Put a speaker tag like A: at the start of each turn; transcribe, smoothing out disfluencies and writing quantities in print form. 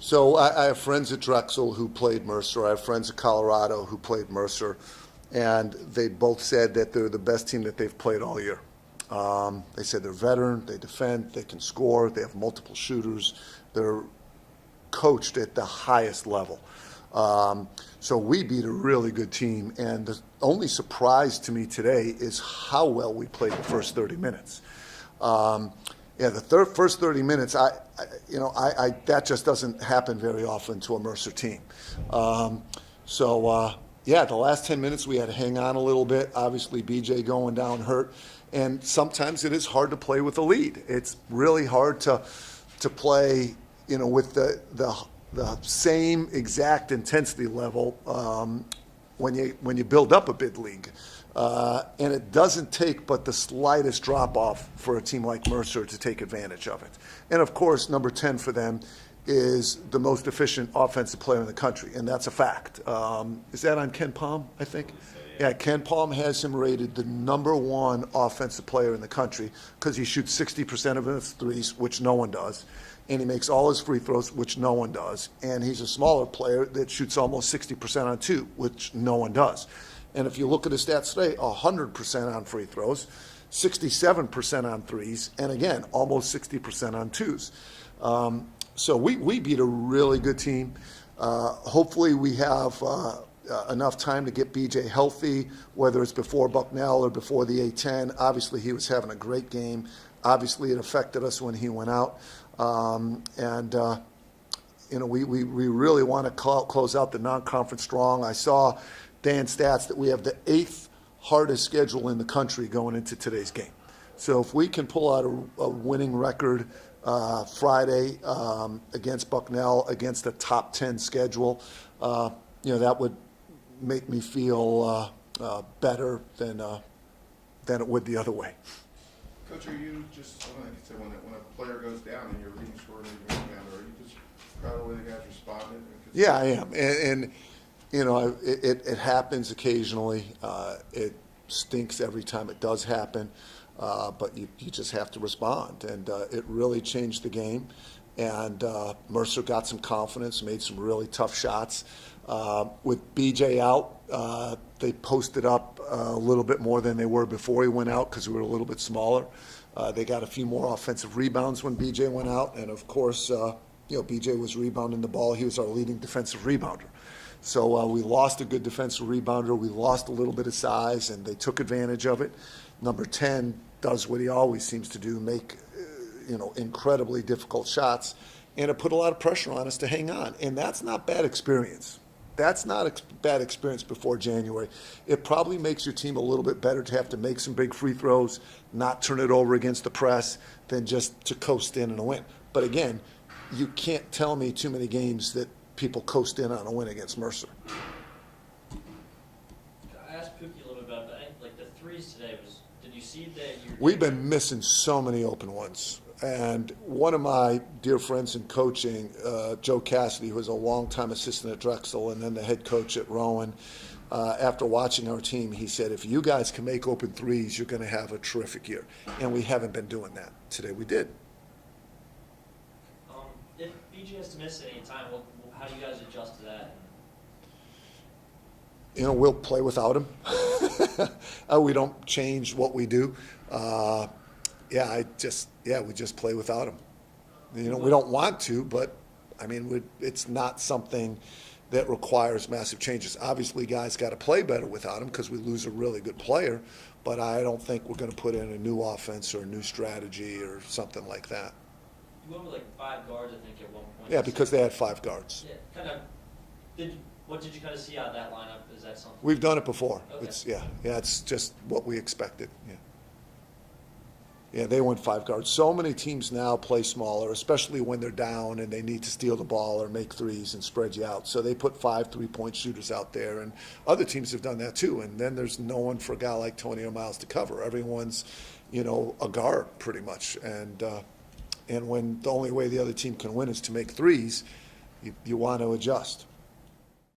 A: So I have friends at Drexel who played Mercer. I have friends at Colorado who played Mercer, and they both said that they're the best team that they've played all year. They said they're veteran, they defend, they can score, they have multiple shooters, they're coached at the highest level. So we beat a really good team, and the only surprise to me today is how well we played the first 30 minutes. The first 30 minutes, that just doesn't happen very often to a Mercer team. The last 10 minutes we had to hang on a little bit. Obviously, BJ going down hurt, and sometimes it is hard to play with a lead. It's really hard to play, with the same exact intensity level when you build up a big league. And it doesn't take but the slightest drop off for a team like Mercer to take advantage of it. And of course, number 10 for them is the most efficient offensive player in the country, and that's a fact. Is that on Ken Palm, I think? Yeah, Ken Palm has him rated the number one offensive player in the country because he shoots 60% of his threes, which no one does. And he makes all his free throws, which no one does. And he's a smaller player that shoots almost 60% on two, which no one does. And if you look at his stats today, 100% on free throws, 67% on threes, and again, almost 60% on twos. So we beat a really good team. Hopefully we have enough time to get BJ healthy, whether it's before Bucknell or before the A-10. Obviously, he was having a great game. Obviously, it affected us when he went out. We really want to close out the non-conference strong. I saw Dan's stats that we have the 8th hardest schedule in the country going into today's game. So if we can pull out a winning record Friday against Bucknell, against a top 10 schedule, that would make me feel better than it would the other way.
B: Coach, are you just, like I said, when a player goes down and you're leading scorer and you're rebounder, are you just proud of the way the guys responded?
A: Yeah, I am. And it happens occasionally. It stinks every time it does happen, but you just have to respond. And it really changed the game. And Mercer got some confidence, made some really tough shots. With BJ out, they posted up a little bit more than they were before he went out because we were a little bit smaller. They got a few more offensive rebounds when BJ went out. And, of course, BJ was rebounding the ball. He was our leading defensive rebounder. So we lost a good defensive rebounder. We lost a little bit of size, and they took advantage of it. Number 10 does what he always seems to do, make incredibly difficult shots, and it put a lot of pressure on us to hang on. And that's not bad experience. That's not a bad experience before January. It probably makes your team a little bit better to have to make some big free throws, not turn it over against the press, than just to coast in and a win. But again, you can't tell me too many games that people coast in on a win against Mercer.
C: I asked Pookie a little bit about that. Like the threes today, did you see that?
A: We've been missing so many open ones. And one of my dear friends in coaching, Joe Cassidy, who was a longtime assistant at Drexel and then the head coach at Rowan, after watching our team, he said, if you guys can make open threes, you're going to have a terrific year. And we haven't been doing that. Today we did.
C: If BJ has to miss at any time, how do you guys adjust to that?
A: We'll play without him. We don't change what we do. We just play without him. We don't want to, but it's not something that requires massive changes. Obviously, guys got to play better without him because we lose a really good player, but I don't think we're going to put in a new offense or a new strategy or something like that.
C: You went with like 5 guards, I think, at one point.
A: Yeah, because they had 5 guards.
C: Yeah, what did you kind of see out of that lineup? Is that something?
A: We've done it before.
C: Okay.
A: It's just what we expected. Yeah, they went 5 guards. So many teams now play smaller, especially when they're down and they need to steal the ball or make threes and spread you out. So they put 5 3-point shooters out there, and other teams have done that too. And then there's no one for a guy like Tony or Miles to cover. Everyone's, a guard pretty much. And when the only way the other team can win is to make threes, you want to adjust.